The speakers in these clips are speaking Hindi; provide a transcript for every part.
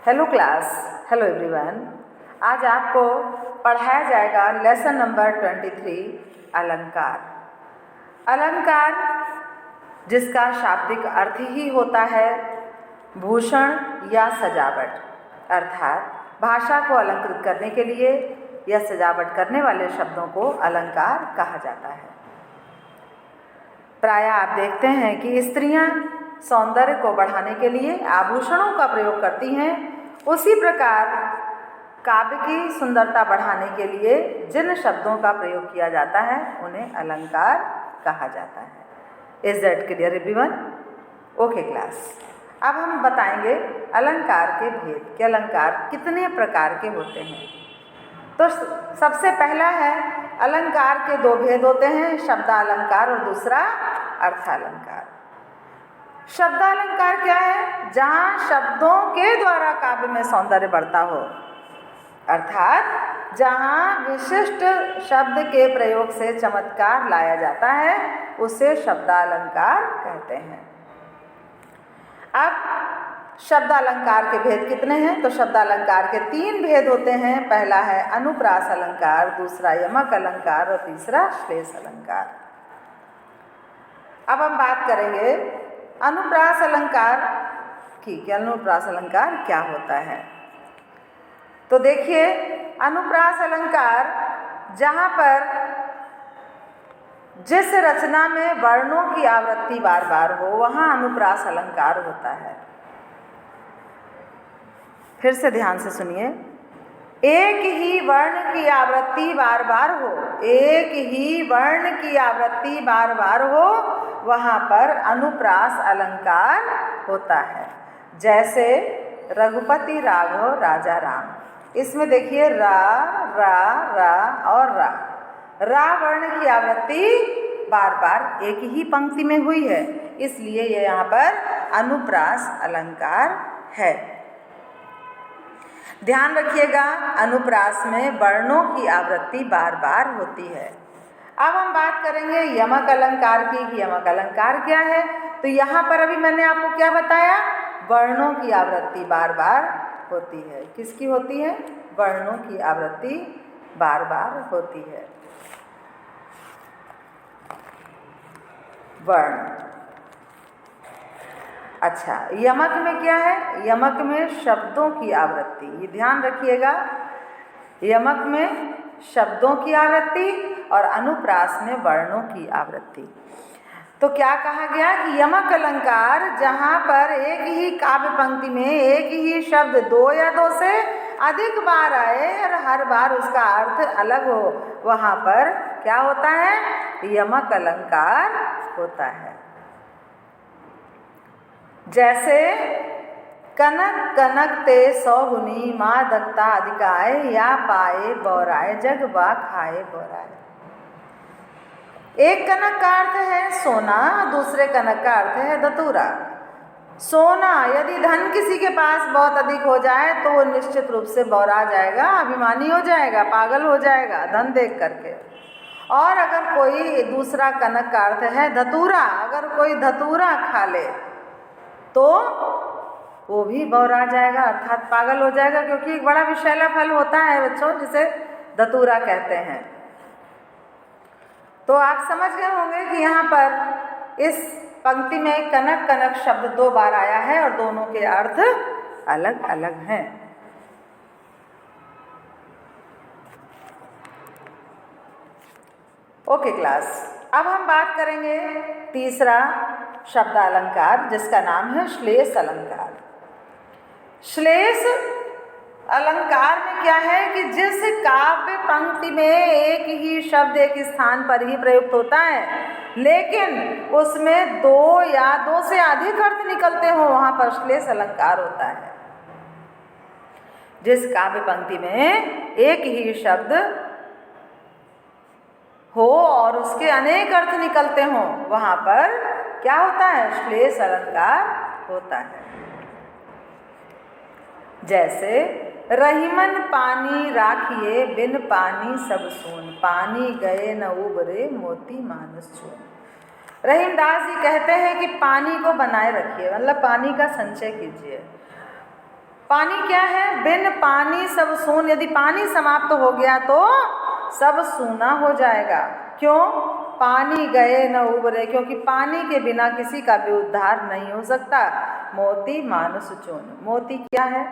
Hello class, hello everyone. आज आपको पढ़ाया जाएगा लेसन नंबर 23 अलंकार। अलंकार जिसका शाब्दिक अर्थ ही होता है भूषण या सजावट, अर्थात भाषा को अलंकृत करने के लिए या सजावट करने वाले शब्दों को अलंकार कहा जाता है। प्रायः आप देखते हैं कि स्त्रियां सौंदर्य को बढ़ाने के लिए आभूषणों का प्रयोग करती हैं। उसी प्रकार काव्य की सुंदरता बढ़ाने के लिए जिन शब्दों का प्रयोग किया जाता है उन्हें अलंकार कहा जाता है। Is that clear everyone? Okay class, अब हम बताएंगे अलंकार के भेद कि अलंकार कितने प्रकार के होते हैं। तो सबसे पहला है, अलंकार के दो भेद होते हैं, शब्दालंकार और दूसरा अर्थालंकार। शब्दालंकार क्या है? जहाँ शब्दों के द्वारा काव्य में सौंदर्य बढ़ता हो, अर्थात जहाँ विशिष्ट शब्द के प्रयोग से चमत्कार लाया जाता है उसे शब्दालंकार कहते हैं। अब शब्दालंकार के भेद कितने हैं? तो शब्दालंकार के 3 भेद होते हैं। पहला है अनुप्रास अलंकार, दूसरा यमक अलंकार और तीसरा श्लेष अलंकार। अब हम बात करेंगे अनुप्रास अलंकार की कि अनुप्रास अलंकार क्या होता है। तो देखिए, अनुप्रास अलंकार जहाँ पर जिस रचना में वर्णों की आवृत्ति बार बार हो वहाँ अनुप्रास अलंकार होता है। फिर से ध्यान से सुनिए, एक ही वर्ण की आवृत्ति बार बार हो, एक ही वर्ण की आवृत्ति बार बार हो, वहाँ पर अनुप्रास अलंकार होता है। जैसे रघुपति राघव राजा राम, इसमें देखिए रा रा रा और रा, रा वर्ण की आवृत्ति बार बार एक ही पंक्ति में हुई है, इसलिए ये यहाँ पर अनुप्रास अलंकार है। ध्यान रखिएगा, अनुप्रास में वर्णों की आवृत्ति बार बार होती है। अब हम बात करेंगे यमक अलंकार की कि यमक अलंकार क्या है। तो यहाँ पर अभी मैंने आपको क्या बताया? वर्णों की आवृत्ति बार बार होती है। किसकी होती है? वर्णों की आवृत्ति बार बार होती है। वर्ण। अच्छा, यमक में क्या है? यमक में शब्दों की आवृत्ति, ये ध्यान रखिएगा, यमक में शब्दों की आवृत्ति और अनुप्रास में वर्णों की आवृत्ति। तो क्या कहा गया कि यमक अलंकार जहाँ पर एक ही काव्य पंक्ति में एक ही शब्द 2 या 2 से अधिक बार आए और हर बार उसका अर्थ अलग हो, वहाँ पर क्या होता है? यमक अलंकार होता है। जैसे कनक कनक ते 100 गुनी माँ दत्ता अधिकाय, या पाए बौराए जग बा खाए बौराए। एक कनक का अर्थ है सोना, दूसरे कनक का अर्थ है धतूरा। सोना, यदि धन किसी के पास बहुत अधिक हो जाए तो वो निश्चित रूप से बौरा जाएगा, अभिमानी हो जाएगा, पागल हो जाएगा धन देख करके। और अगर कोई दूसरा कनक का अर्थ है धतूरा, अगर कोई धतूरा खा ले तो वो भी बौरा जाएगा, अर्थात पागल हो जाएगा, क्योंकि एक बड़ा विषैला फल होता है बच्चों जिसे धतूरा कहते हैं। तो आप समझ गए होंगे कि यहाँ पर इस पंक्ति में कनक कनक शब्द 2 बार आया है और दोनों के अर्थ अलग अलग हैं। ओके क्लास, अब हम बात करेंगे तीसरा शब्दालंकार जिसका नाम है श्लेष अलंकार। श्लेष अलंकार में क्या है कि जिस काव्य पंक्ति में एक ही शब्द एक स्थान पर ही प्रयुक्त होता है लेकिन उसमें 2 या 2 से अधिक अर्थ निकलते हो, वहाँ पर श्लेष अलंकार होता है। जिस काव्य पंक्ति में एक ही शब्द हो और उसके अनेक अर्थ निकलते हों, वहाँ पर क्या होता है? श्लेष अलंकार होता है। जैसे रहीमन पानी राखिए बिन पानी सब सून, पानी गए न उबरे मोती मानस चून। रहीमदास जी कहते हैं कि पानी को बनाए रखिए, मतलब पानी का संचय कीजिए। पानी क्या है? बिन पानी सब सून। यदि पानी समाप्त हो गया तो सब सूना हो जाएगा। क्यों? पानी गए न उबरे, क्योंकि पानी के बिना किसी का भी उद्धार नहीं हो सकता। मोती मानुष चून। मोती क्या है?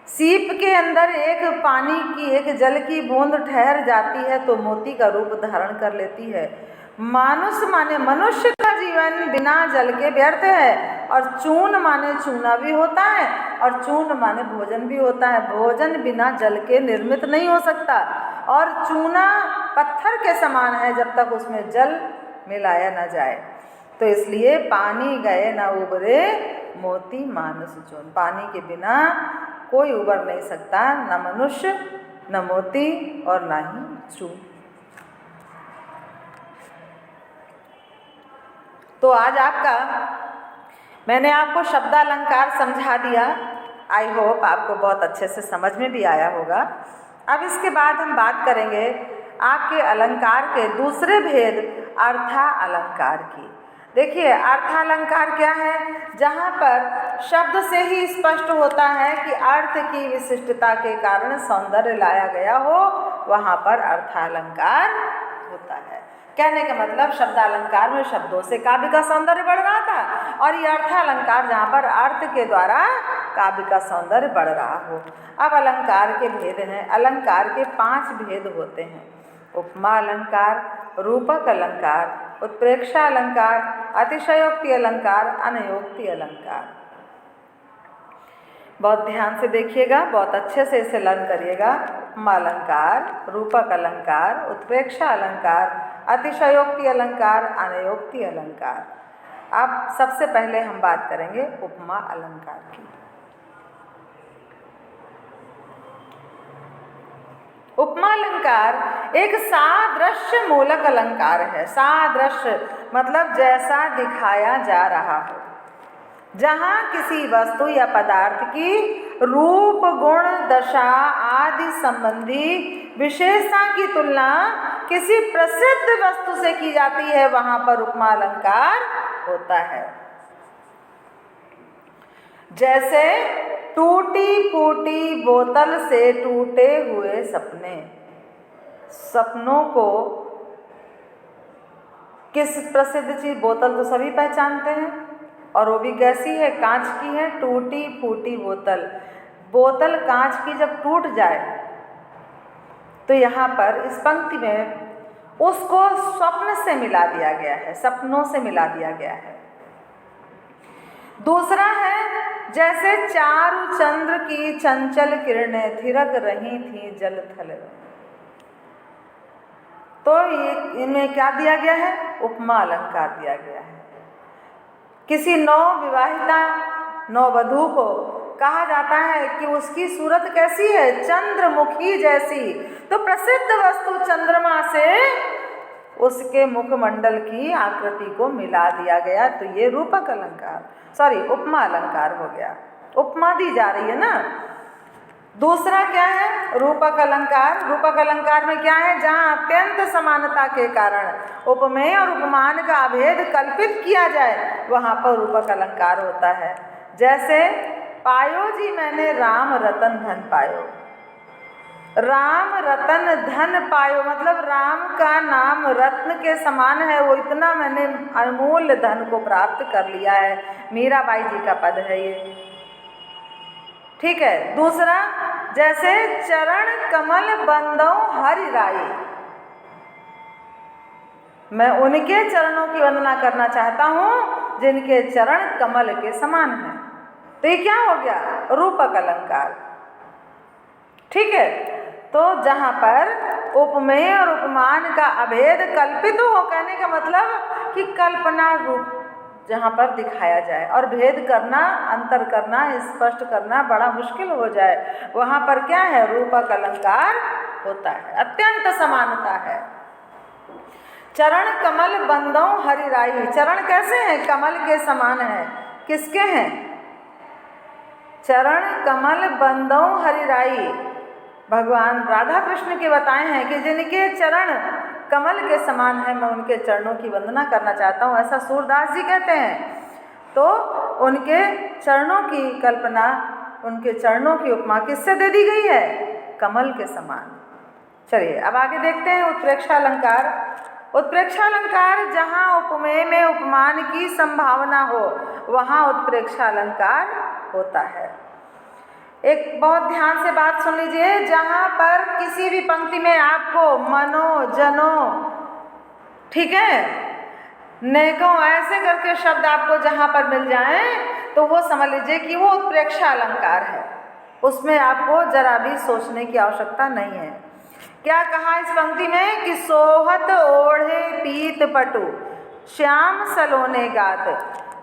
सीप के अंदर एक पानी की, एक जल की बूंद ठहर जाती है तो मोती का रूप धारण कर लेती है। मानुष माने मनुष्य का जीवन बिना जल के व्यर्थ है। और चून माने चूना भी होता है, और चून माने भोजन भी होता है। भोजन बिना जल के निर्मित नहीं हो सकता, और चूना पत्थर के समान है जब तक उसमें जल मिलाया न जाए। तो इसलिए पानी गए न उबरे, मोती मानुष चून। पानी के बिना कोई उबर नहीं सकता, न मनुष्य, न मोती और न ही चून। तो आज मैंने आपको शब्दालंकार समझा दिया। आई होप आपको बहुत अच्छे से समझ में भी आया होगा। अब इसके बाद हम बात करेंगे आपके अलंकार के दूसरे भेद, अर्थालंकार की। देखिए, अर्थालंकार क्या है? जहाँ पर शब्द से ही स्पष्ट होता है कि अर्थ की विशिष्टता के कारण सौंदर्य लाया गया हो, वहाँ पर अर्थालंकार होता है। कहने का मतलब, शब्दालंकार में शब्दों से काव्य का सौंदर्य बढ़ रहा था, और ये अर्थालंकार जहाँ पर अर्थ के द्वारा काव्य का सौंदर्य बढ़ रहा हो। अब अलंकार के भेद हैं। अलंकार के 5 भेद होते हैं: उपमा अलंकार, रूपक अलंकार, उत्प्रेक्षा अलंकार, अतिशयोक्ति अलंकार, अनयोक्ति अलंकार। बहुत ध्यान से देखिएगा, बहुत अच्छे से इसे लर्न करिएगा। उपमा अलंकार, रूपक अलंकार, उत्प्रेक्षा अलंकार, अतिशयोक्ति अलंकार, अनयोक्ति अलंकार। अब सबसे पहले हम बात करेंगे उपमा अलंकार की। उपमा अलंकार एक सादृश्य मूलक अलंकार है। सादृश्य मतलब जैसा दिखाया जा रहा हो। जहाँ किसी वस्तु या पदार्थ की रूप, गुण, दशा आदि संबंधी विशेषता की तुलना किसी प्रसिद्ध वस्तु से की जाती है, वहाँ पर उपमा अलंकार होता है। जैसे टूटी फूटी बोतल से टूटे हुए सपने। सपनों को किस प्रसिद्ध चीज? बोतल तो सभी पहचानते हैं, और वो भी कैसी है? कांच की है। टूटी फूटी बोतल। बोतल कांच की जब टूट जाए तो यहाँ पर इस पंक्ति में उसको स्वप्न से मिला दिया गया है, सपनों से मिला दिया गया है। दूसरा है, जैसे चारु चंद्र की चंचल किरणें थिरक रही थी जल थल में। तो ये इनमें क्या दिया गया है? उपमा अलंकार दिया गया है। किसी नवविवाहिता नववधू को कहा जाता है कि उसकी सूरत कैसी है? चंद्रमुखी जैसी। तो प्रसिद्ध वस्तु चंद्रमा से उसके मुखमंडल की आकृति को मिला दिया गया, तो ये रूपक अलंकार, उपमा अलंकार हो गया। उपमा दी जा रही है ना। दूसरा क्या है? रूपक अलंकार। रूपक अलंकार में क्या है? जहाँ अत्यंत समानता के कारण उपमेय और उपमान का अभेद कल्पित किया जाए, वहाँ पर रूपक अलंकार होता है। जैसे पायो जी मैंने राम रतन धन पायो। राम रतन धन पायो मतलब राम का नाम रत्न के समान है, वो इतना मैंने अनमोल धन को प्राप्त कर लिया है। मीराबाई जी का पद है ये, ठीक है। दूसरा, जैसे चरण कमल बंदौ हरि राई। मैं उनके चरणों की वंदना करना चाहता हूँ जिनके चरण कमल के समान हैं। तो ये क्या हो गया? रूपक अलंकार, ठीक है। तो जहाँ पर उपमेय और उपमान का अभेद कल्पित हो, कहने का मतलब कि कल्पना रूप जहाँ पर दिखाया जाए और भेद करना, अंतर करना, स्पष्ट करना बड़ा मुश्किल हो जाए, वहाँ पर क्या है? रूपक अलंकार होता है। अत्यंत समानता है। चरण कमल बंदौ हरि राई। चरण कैसे हैं? कमल के समान है। किसके हैं? चरण कमल बंदौ हरि राई, भगवान राधा कृष्ण के बताए हैं कि जिनके चरण कमल के समान है, मैं उनके चरणों की वंदना करना चाहता हूँ, ऐसा सूरदास जी कहते हैं। तो उनके चरणों की कल्पना उनके चरणों की उपमा किससे दे दी गई है? कमल के समान। चलिए अब आगे देखते हैं उत्प्रेक्षा अलंकार। उत्प्रेक्षा अलंकार जहाँ उपमेय में उपमान की संभावना हो वहाँ उत्प्रेक्षा अलंकार होता है। एक बहुत ध्यान से बात सुन लीजिए, जहाँ पर किसी भी पंक्ति में आपको मनो, जनो, ठीक है, नेकों ऐसे करके शब्द आपको जहाँ पर मिल जाएं तो वो समझ लीजिए कि वो उत्प्रेक्षा अलंकार है। उसमें आपको जरा भी सोचने की आवश्यकता नहीं है। क्या कहा इस पंक्ति में कि सोहत ओढ़े पीत पटु श्याम सलोने गात।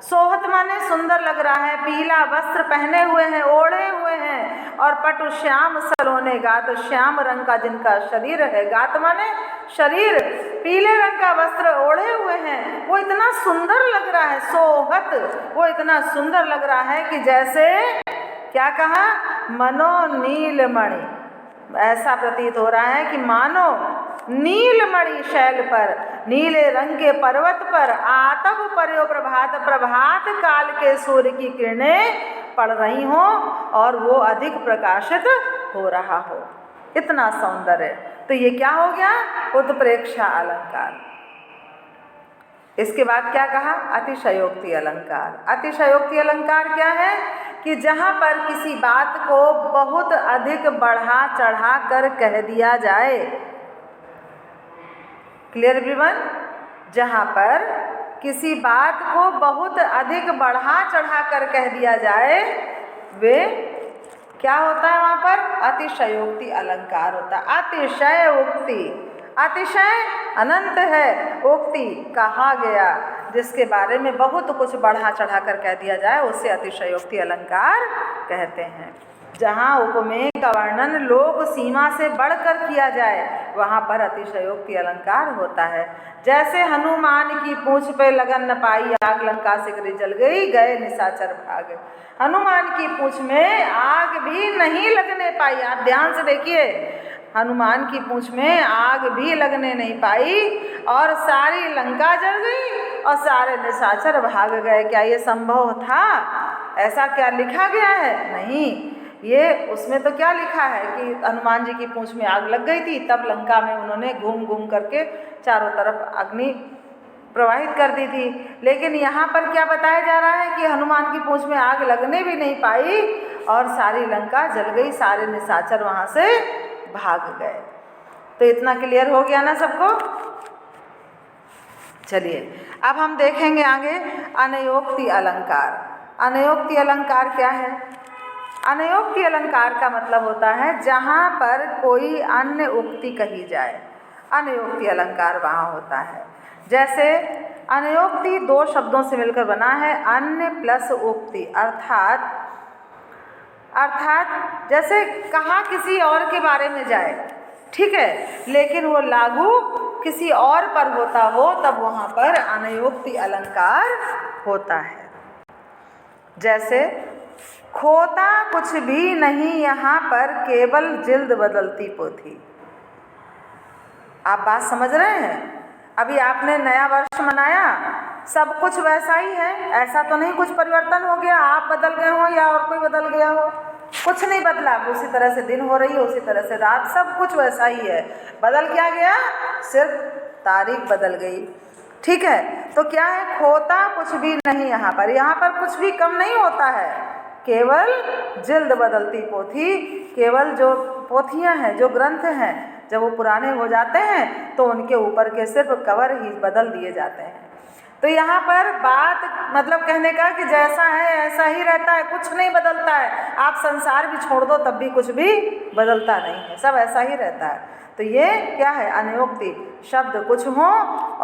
सोहत माने सुंदर लग रहा है, पीला वस्त्र पहने हुए हैं, ओढ़े हुए हैं, और पटु श्याम सलोने गात, श्याम रंग का जिनका शरीर है, गात माने शरीर, पीले रंग का वस्त्र ओढ़े हुए हैं, वो इतना सुंदर लग रहा है। सोहत वो इतना सुंदर लग रहा है कि जैसे क्या कहा, मनो नीलमणि, ऐसा प्रतीत हो रहा है कि मानो नीलमणि शैल पर, नीले रंग के पर्वत पर आतप पर्यो प्रभात, प्रभात काल के सूर्य की किरणें पड़ रही हों और वो अधिक प्रकाशित हो रहा हो, इतना सौंदर्य। तो ये क्या हो गया? उत्प्रेक्षा अलंकार। इसके बाद क्या कहा? अतिशयोक्ति अलंकार। अतिशयोक्ति अलंकार क्या है कि जहाँ पर किसी बात को बहुत अधिक बढ़ा चढ़ा कर कह दिया जाए। Clear everyone? जहाँ पर किसी बात को बहुत अधिक बढ़ा चढ़ा कर कह दिया जाए वे क्या होता है? वहाँ पर अतिशयोक्ति अलंकार होता है। अतिशय उक्ति, अतिशय अनंत है, उक्ति कहा गया, जिसके बारे में बहुत कुछ बढ़ा चढ़ा कर कह दिया जाए उसे अतिशयोक्ति अलंकार कहते हैं। जहाँ उपमेय का वर्णन लोक सीमा से बढ़कर किया जाए वहाँ पर अतिशयोक्ति अलंकार होता है। जैसे हनुमान की पूंछ पे लगन न पाई, आग लंका सिकरी जल गई, गए निशाचर भाग। हनुमान की पूंछ में आग भी नहीं लगने पाई। आप ध्यान से देखिए, हनुमान की पूंछ में आग भी लगने नहीं पाई और सारी लंका जल गई और सारे निशाचर भाग गए। क्या ये संभव था? ऐसा क्या लिखा गया है? नहीं, ये उसमें तो क्या लिखा है कि हनुमान जी की पूंछ में आग लग गई थी, तब लंका में उन्होंने घूम घूम करके चारों तरफ अग्नि प्रवाहित कर दी थी। लेकिन यहाँ पर क्या बताया जा रहा है कि हनुमान की पूंछ में आग लगने भी नहीं पाई और सारी लंका जल गई, सारे निशाचर वहाँ से भाग गए। तो इतना क्लियर हो गया ना सबको? चलिए अब हम देखेंगे आगे अनयोक्ति अलंकार। अनयोक्ति अलंकार क्या है? अनयोक्ति अलंकार का मतलब होता है जहाँ पर कोई अन्य उक्ति कही जाए, अनयोक्ति अलंकार वहाँ होता है। जैसे अनयोक्ति दो शब्दों से मिलकर बना है, अन्य प्लस उक्ति, अर्थात जैसे कहा किसी और के बारे में जाए, ठीक है, लेकिन वो लागू किसी और पर होता हो तब वहाँ पर अनयोक्ति अलंकार होता है। जैसे खोता कुछ भी नहीं यहाँ पर, केवल जिल्द बदलती पोथी। आप बात समझ रहे हैं? अभी आपने नया वर्ष मनाया, सब कुछ वैसा ही है, ऐसा तो नहीं कुछ परिवर्तन हो गया, आप बदल गए हो या और कोई बदल गया हो, कुछ नहीं बदला। उसी तरह से दिन हो रही है, उसी तरह से रात, सब कुछ वैसा ही है। बदल क्या गया? सिर्फ तारीख बदल गई, ठीक है। तो क्या है? खोता कुछ भी नहीं यहाँ पर कुछ भी कम नहीं होता है, केवल जिल्द बदलती पोथी। केवल जो पोथियाँ हैं, जो ग्रंथ हैं, जब वो पुराने हो जाते हैं तो उनके ऊपर के सिर्फ कवर ही बदल दिए जाते हैं। तो यहाँ पर बात मतलब कहने का कि जैसा है ऐसा ही रहता है, कुछ नहीं बदलता है। आप संसार भी छोड़ दो तब भी कुछ भी बदलता नहीं है, सब ऐसा ही रहता है। तो ये क्या है? अनयोक्ति। शब्द कुछ हो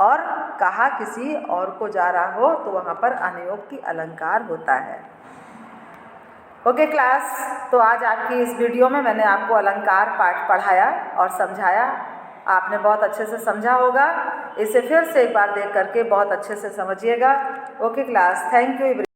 और कहा किसी और को जा रहा हो तो वहाँ पर अनयोक्ति अलंकार होता है। ओके क्लास, तो आज आपकी इस वीडियो में मैंने आपको अलंकार पाठ पढ़ाया और समझाया। आपने बहुत अच्छे से समझा होगा। इसे फिर से एक बार देख करके बहुत अच्छे से समझिएगा। Okay class, thank you.